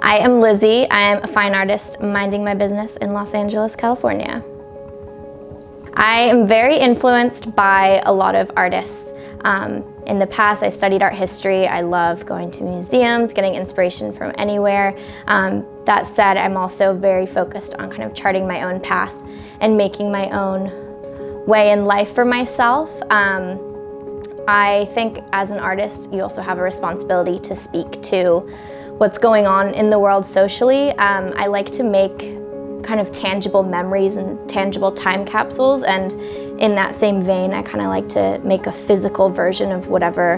I am Lizzie. I am a fine artist minding my business in Los Angeles, California. I am very influenced by a lot of artists. In the past, I studied art history. I love going to museums, getting inspiration from anywhere. That said, I'm also very focused on kind of charting my own path and making my own way in life for myself. I think as an artist, you also have a responsibility to speak to what's going on in the world socially. I like to make kind of tangible memories and tangible time capsules, and in that same vein, I kind of like to make a physical version of whatever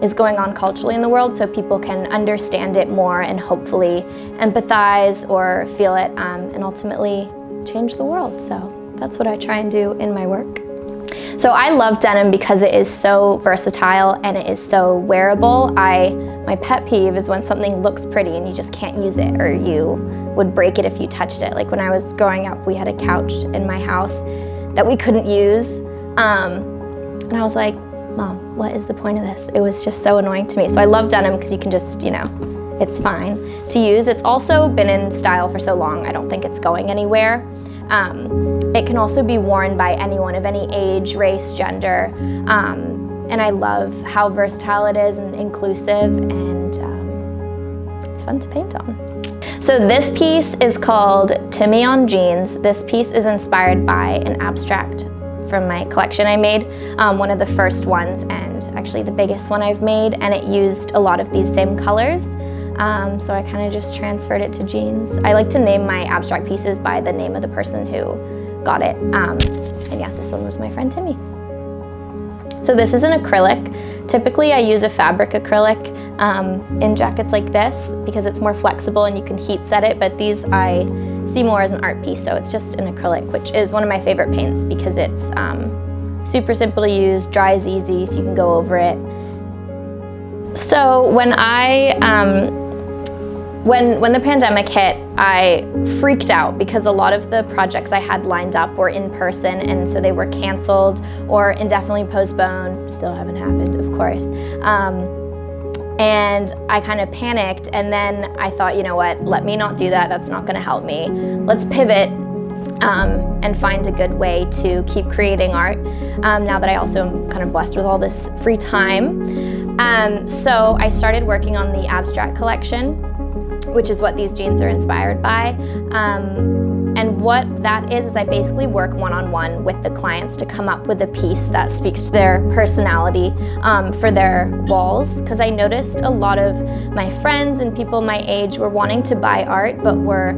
is going on culturally in the world so people can understand it more and hopefully empathize or feel it and ultimately change the world. So that's what I try and do in my work. So I love denim because it is so versatile and it is so wearable. My pet peeve is when something looks pretty and you just can't use it, or you would break it if you touched it. Like when I was growing up, we had a couch in my house that we couldn't use. And I was like, Mom, what is the point of this? It was just so annoying to me. So I love denim because you can just, it's fine to use. It's also been in style for so long, I don't think it's going anywhere. It can also be worn by anyone of any age, race, gender, and I love how versatile it is and inclusive, and it's fun to paint on. So this piece is called Timmy on Jeans. This piece is inspired by an abstract from my collection I made, one of the first ones and actually the biggest one I've made, and it used a lot of these same colors. So I kind of just transferred it to jeans. I like to name my abstract pieces by the name of the person who got it. And yeah, this one was my friend Timmy. So this is an acrylic. Typically I use a fabric acrylic in jackets like this because it's more flexible and you can heat set it, but these I see more as an art piece, so it's just an acrylic, which is one of my favorite paints because it's super simple to use, dries easy, so you can go over it. So when when the pandemic hit, I freaked out because a lot of the projects I had lined up were in person, and so they were canceled or indefinitely postponed. Still haven't happened, of course. And I kind of panicked, and then I thought, you know what, let me not do that. That's not gonna help me. Let's pivot and find a good way to keep creating art now that I also am kind of blessed with all this free time. So I started working on the abstract collection, which is what these jeans are inspired by. And what that is I basically work one-on-one with the clients to come up with a piece that speaks to their personality for their walls. Because I noticed a lot of my friends and people my age were wanting to buy art, but were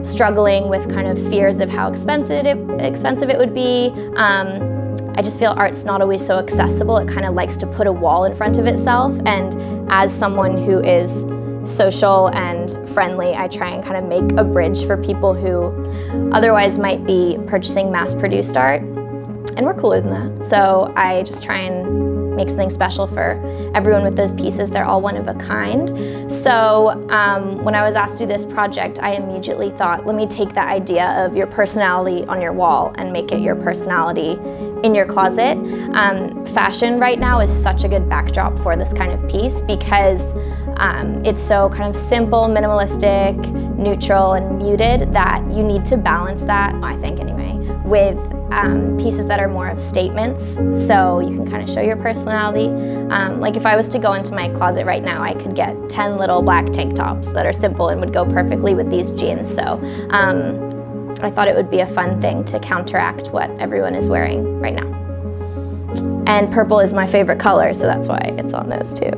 struggling with kind of fears of how expensive it would be. I just feel art's not always so accessible. It kind of likes to put a wall in front of itself. And as someone who is social and friendly, I try and kind of make a bridge for people who otherwise might be purchasing mass-produced art, and we're cooler than that. So I just try and make something special for everyone with those pieces. They're all one of a kind. So when I was asked to do this project, I immediately thought, let me take that idea of your personality on your wall and make it your personality in your closet. Fashion right now is such a good backdrop for this kind of piece because it's so kind of simple, minimalistic, neutral, and muted that you need to balance that, I think anyway, with pieces that are more of statements, so you can kind of show your personality. Like if I was to go into my closet right now, I could get 10 little black tank tops that are simple and would go perfectly with these jeans. So I thought it would be a fun thing to counteract what everyone is wearing right now. And purple is my favorite color, so that's why it's on those too.